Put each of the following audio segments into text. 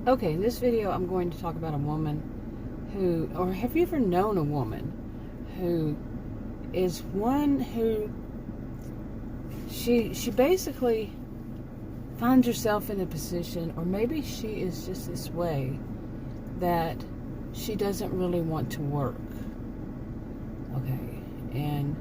Okay, in this video I'm going to talk about a woman who, or have you ever known a woman who is one who she basically finds herself in a position, or maybe she is just this way, that she doesn't really want to work. Okay, and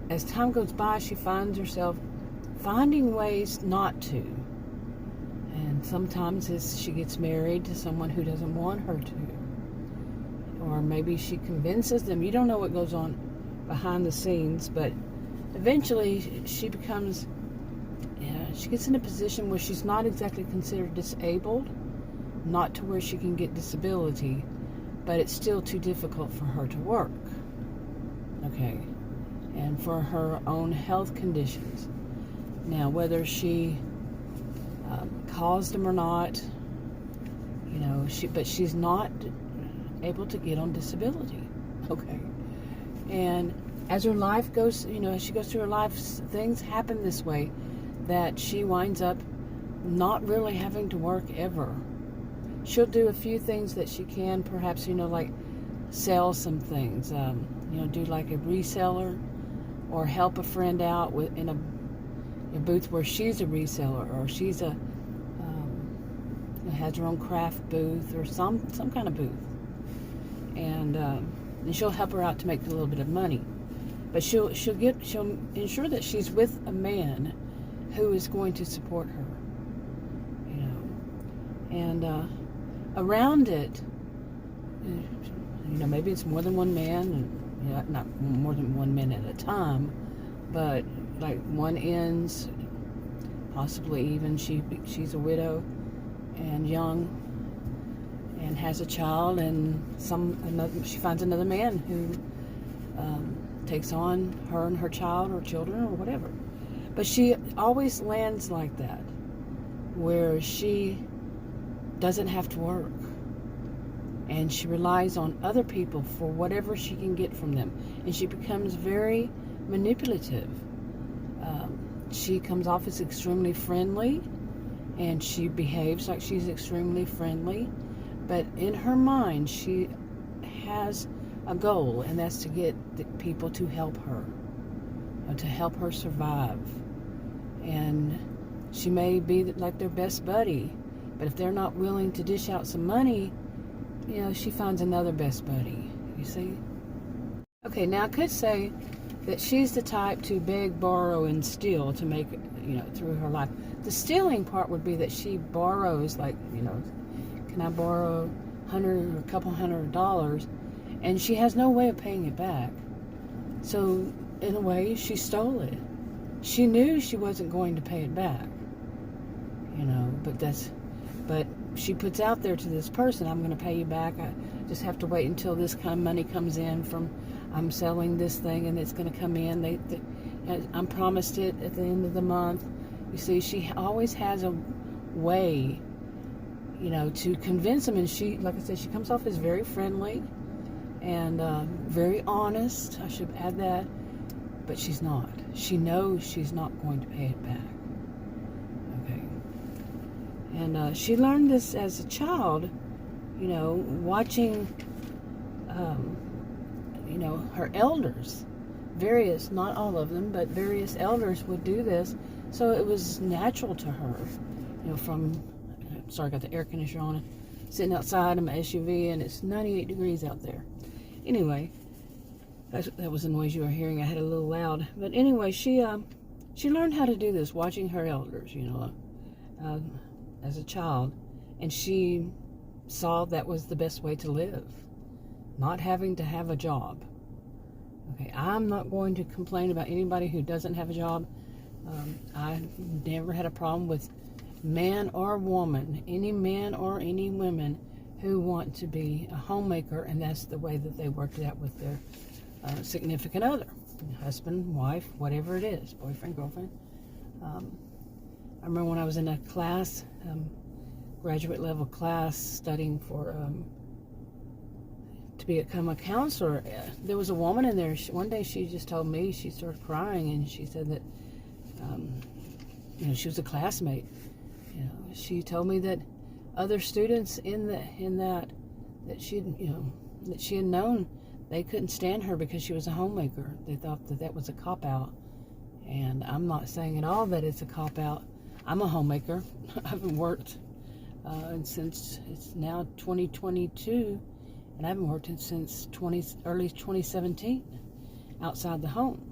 as time goes by, she finds herself finding ways not to. And sometimes she gets married to someone who doesn't want her to. Or maybe she convinces them. You don't know what goes on behind the scenes, but eventually she becomes, she gets in a position where she's not exactly considered disabled, not to where she can get disability, but it's still too difficult for her to work. Okay, and for her own health conditions. Now, whether she caused them or not, but she's not able to get on disability. Okay, and as her life goes, as she goes through her life, things happen this way that she winds up not really having to work ever. She'll do a few things that she can, perhaps, like sell some things, do like a reseller, or help a friend out in a booth where she's a reseller, or she's has her own craft booth, or some kind of booth, and she'll help her out to make a little bit of money. But she'll ensure that she's with a man who is going to support her, and around it, maybe it's more than one man, and not more than one man at a time, but like one ends, possibly even she's a widow and young and has a child, and she finds another man who takes on her and her child or children or whatever. But she always lands like that, where she doesn't have to work, and she relies on other people for whatever she can get from them, and she becomes very manipulative. She comes off as extremely friendly, and she behaves like she's extremely friendly, but in her mind she has a goal, and that's to get the people to help her, to help her survive. And she may be like their best buddy, but if they're not willing to dish out some money, she finds another best buddy, you see? Okay, now I could say that she's the type to beg, borrow, and steal to make it, through her life. The stealing part would be that she borrows, like, can I borrow $100 or a couple $100, and she has no way of paying it back. So, in a way, she stole it. She knew she wasn't going to pay it back, but she puts out there to this person, I'm going to pay you back. I just have to wait until this kind of money comes in from, I'm selling this thing, and it's going to come in. I'm promised it at the end of the month. You see, she always has a way, to convince them. And she, like I said, she comes off as very friendly and very honest. I should add that. But she's not. She knows she's not going to pay it back. Okay. And she learned this as a child, watching, her elders. Various, not all of them, but various elders would do this. So it was natural to her, sorry, I got the air conditioner on, sitting outside in my SUV, and it's 98 degrees out there. Anyway, that was the noise you were hearing. I had it a little loud. But anyway, she learned how to do this, watching her elders, as a child. And she saw that was the best way to live, not having to have a job. Okay, I'm not going to complain about anybody who doesn't have a job. I never had a problem with man or woman, any man or any women who want to be a homemaker, and that's the way that they worked it out with their significant other, husband, wife, whatever it is, boyfriend, girlfriend. I remember when I was in a class, graduate level class, studying for to become a counselor. There was a woman in there. One day she just told me, she started crying, and she said that she was a classmate. She told me that other students in that she that she had known, they couldn't stand her because she was a homemaker. They thought that was a cop out, and I'm not saying at all that it's a cop out. I'm a homemaker. I haven't worked since it's now 2022, and I haven't worked since early 2017 outside the home.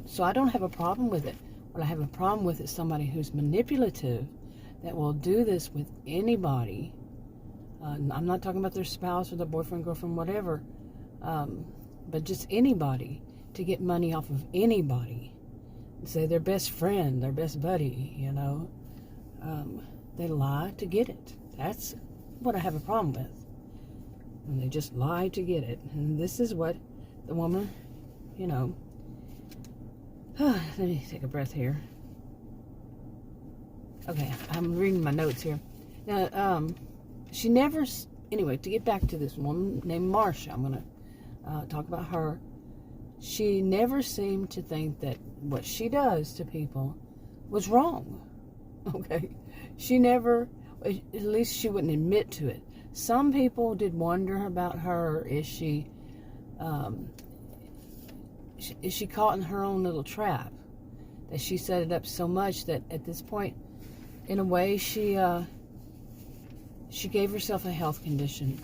So I don't have a problem with it. What I have a problem with is somebody who's manipulative, that will do this with anybody. I'm not talking about their spouse or their boyfriend, girlfriend, whatever, but just anybody, to get money off of anybody. Say their best friend, their best buddy, they lie to get it. That's what I have a problem with. And they just lie to get it. And this is what the woman, let me take a breath here. Okay, I'm reading my notes here. Now, she never, anyway, to get back to this woman named Marsha, I'm going to talk about her. She never seemed to think that what she does to people was wrong. Okay? She never, at least she wouldn't admit to it. Some people did wonder about her. Is she caught in her own little trap? That she set it up so much that at this point, in a way, she gave herself a health condition.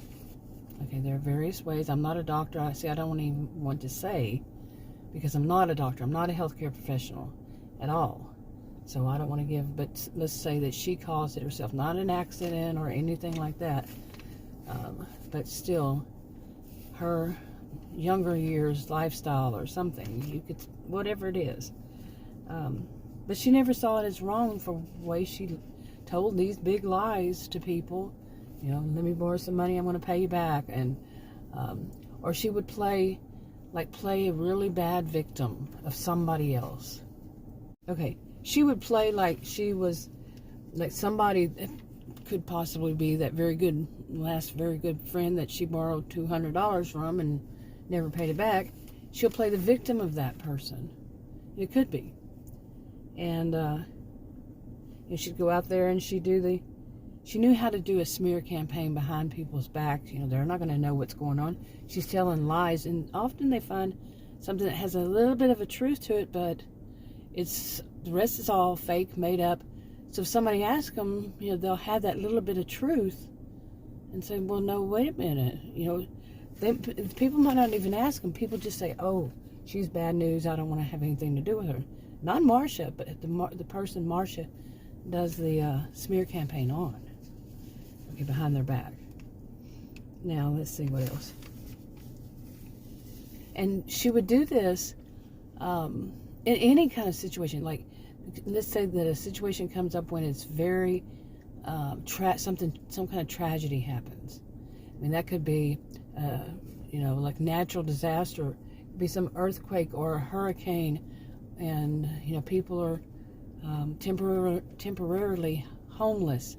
Okay, there are various ways. I'm not a doctor. I don't even want to say, because I'm not a doctor. I'm not a healthcare professional at all. So I don't want to give, but let's say that she caused it herself. Not an accident or anything like that. But still, her younger years lifestyle or something, you could, whatever it is. But she never saw it as wrong for the way she told these big lies to people. Let me borrow some money, I'm going to pay you back. And or she would play a really bad victim of somebody else. Okay, she would play like she was, like somebody that could possibly be that very good friend that she borrowed $200 from and never paid it back. She'll play the victim of that person. It could be. And she'd go out there and she knew how to do a smear campaign behind people's backs. They're not going to know what's going on. She's telling lies, and often they find something that has a little bit of a truth to it, but the rest is all fake, made up. So if somebody asks them, they'll have that little bit of truth and say, well, no, wait a minute. People might not even ask them. People just say, oh, she's bad news. I don't want to have anything to do with her. Not Marsha, but the person Marsha does the smear campaign on. Okay, behind their back. Now, let's see what else. And she would do this in any kind of situation. Like, let's say that a situation comes up when it's very some kind of tragedy happens. I mean, that could be like natural disaster, it could be some earthquake or a hurricane, and people are temporarily homeless.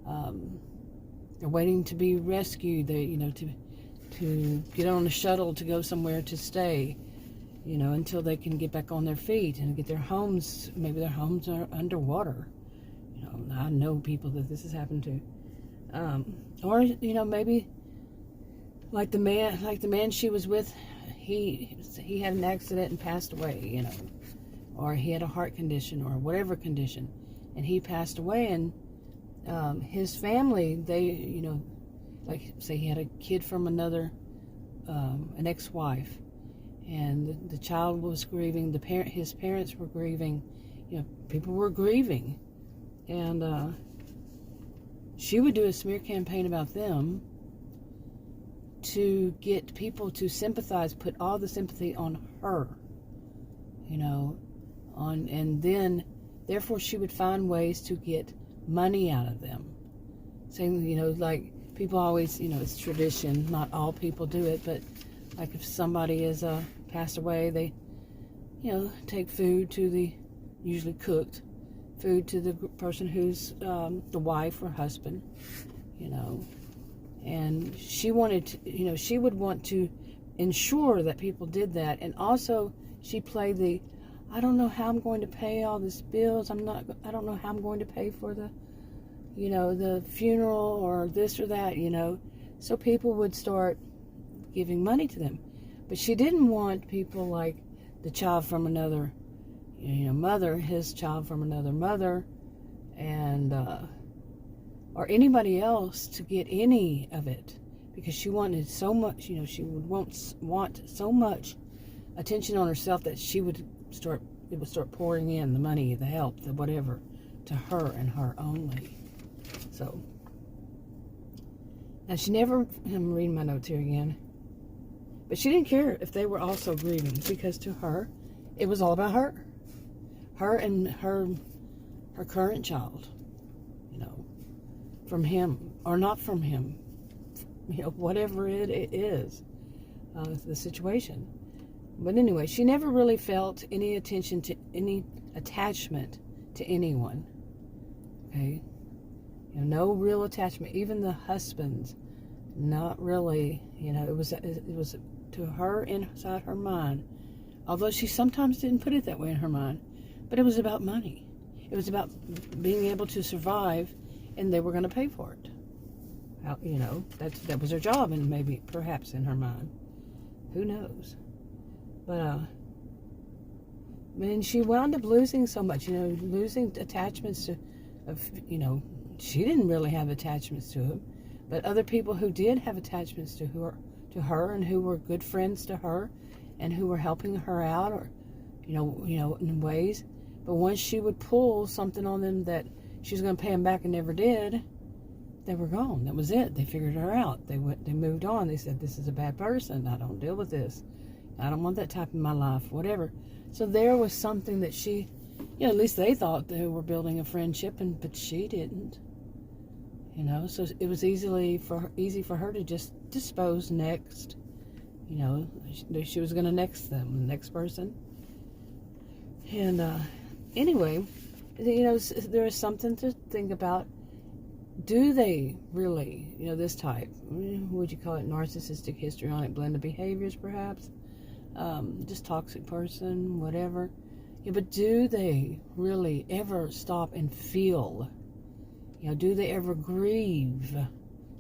They're waiting to be rescued. They to get on a shuttle to go somewhere to stay. Until they can get back on their feet and get their homes. Maybe their homes are underwater. I know people that this has happened to. Or maybe like the man she was with, he had an accident and passed away. Or he had a heart condition or whatever condition, and he passed away. And his family, they like say he had a kid from another an ex-wife. And the child was grieving. His parents were grieving. People were grieving, and she would do a smear campaign about them to get people to sympathize, put all the sympathy on her. And then, therefore, she would find ways to get money out of them. Saying, like people always, it's tradition. Not all people do it, but. Like if somebody is passed away, they, take food to usually cooked food to the person who's the wife or husband, And she wanted to, she would want to ensure that people did that. And also she played I don't know how I'm going to pay all these bills. I don't know how I'm going to pay for the, the funeral or this or that, So people would start giving money to them. But she didn't want people like the child from another, mother, his child from another mother, and, or anybody else to get any of it, because she wanted so much, she would want so much attention on herself that it would start pouring in the money, the help, the whatever, to her and her only. So, now she never, I'm reading my notes here again, but she didn't care if they were also grieving, because to her, it was all about her. Her and her current child, from him or not from him, whatever it is, the situation. But anyway, she never really felt any attention to any attachment to anyone. Okay? No real attachment. Even the husbands, not really. It was to her inside her mind, although she sometimes didn't put it that way in her mind, but it was about money. It was about being able to survive, and they were going to pay for it. That was her job, and perhaps in her mind. Who knows? But, she wound up losing so much, losing attachments she didn't really have attachments to him, but other people who did have attachments to her and who were good friends to her and who were helping her out, or, in ways. But once she would pull something on them that she was going to pay them back and never did, they were gone. That was it. They figured her out. They moved on. They said, this is a bad person. I don't deal with this. I don't want that type in my life, whatever. So there was something that she, at least they thought they were building a friendship, but she didn't. So it was easy for her to just dispose next. She was going to next them, the next person. And anyway, there is something to think about. Do they really, this type, would you call it narcissistic, histrionic blend of behaviors, perhaps? Just toxic person, whatever. But do they really ever stop and feel? Do they ever grieve,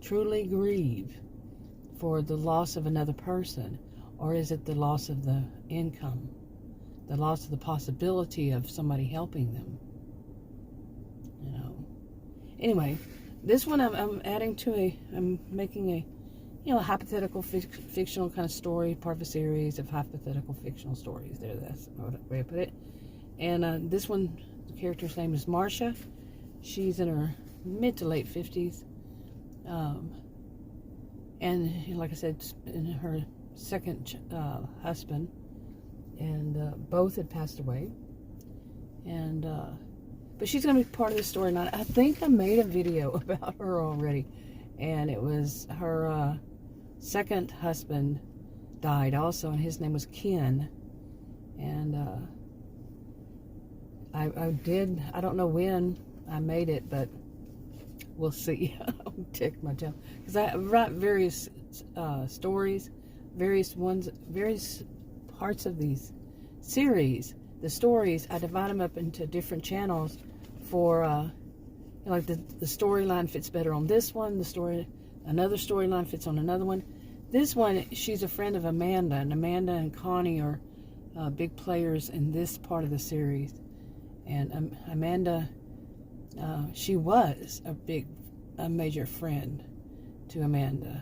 truly grieve, for the loss of another person? Or is it the loss of the income, the loss of the possibility of somebody helping them? Anyway, this one I'm making a hypothetical fictional kind of story, part of a series of hypothetical fictional stories. That's the way I put it. And this one, the character's name is Marsha. She's in her mid to late 50s. And like I said, in her second husband, and both had passed away. And but she's going to be part of the story. And I think I made a video about her already, and it was her second husband died also, and his name was Ken. And I don't know when I made it, but we'll see. I'll check my channel, because I write various stories, various parts of these series. The stories, I divide them up into different channels for, like the storyline fits better on this one, another storyline fits on another one. This one, she's a friend of Amanda, and Amanda and Connie are big players in this part of the series. And Amanda, she was a major friend to Amanda.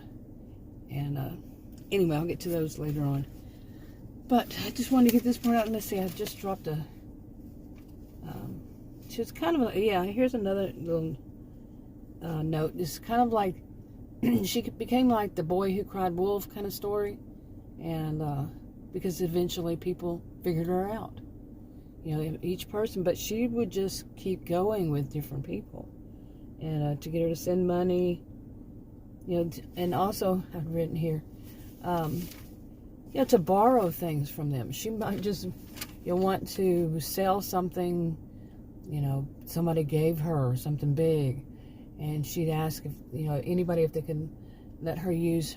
And anyway, I'll get to those later on. But I just wanted to get this part out. Let's see, I just dropped a, she was kind of, here's another little note. It's kind of like, she became like the boy who cried wolf kind of story. And because eventually people figured her out. Each person, but she would just keep going with different people. And to get her to send money, and also, I've written here, to borrow things from them. She might just, want to sell something, somebody gave her something big, and she'd ask if, anybody if they could let her use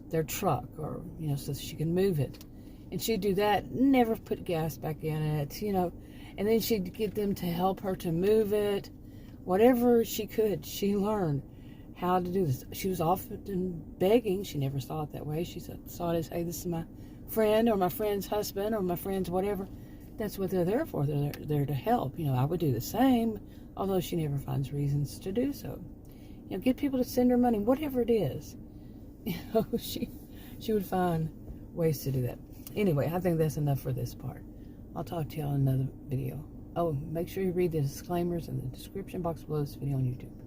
their truck, or, so that she can move it. And she'd do that, never put gas back in it, you know. And then she'd get them to help her to move it. Whatever she could, she learned how to do this. She was often begging. She never saw it that way. She saw it as, hey, this is my friend or my friend's husband or my friend's whatever. That's what they're there for. They're there to help. You know, I would do the same, although she never finds reasons to do so. You know, get people to send her money, whatever it is. You know, she would find ways to do that. Anyway, I think that's enough for this part. I'll talk to y'all in another video. Oh, make sure you read the disclaimers in the description box below this video on YouTube.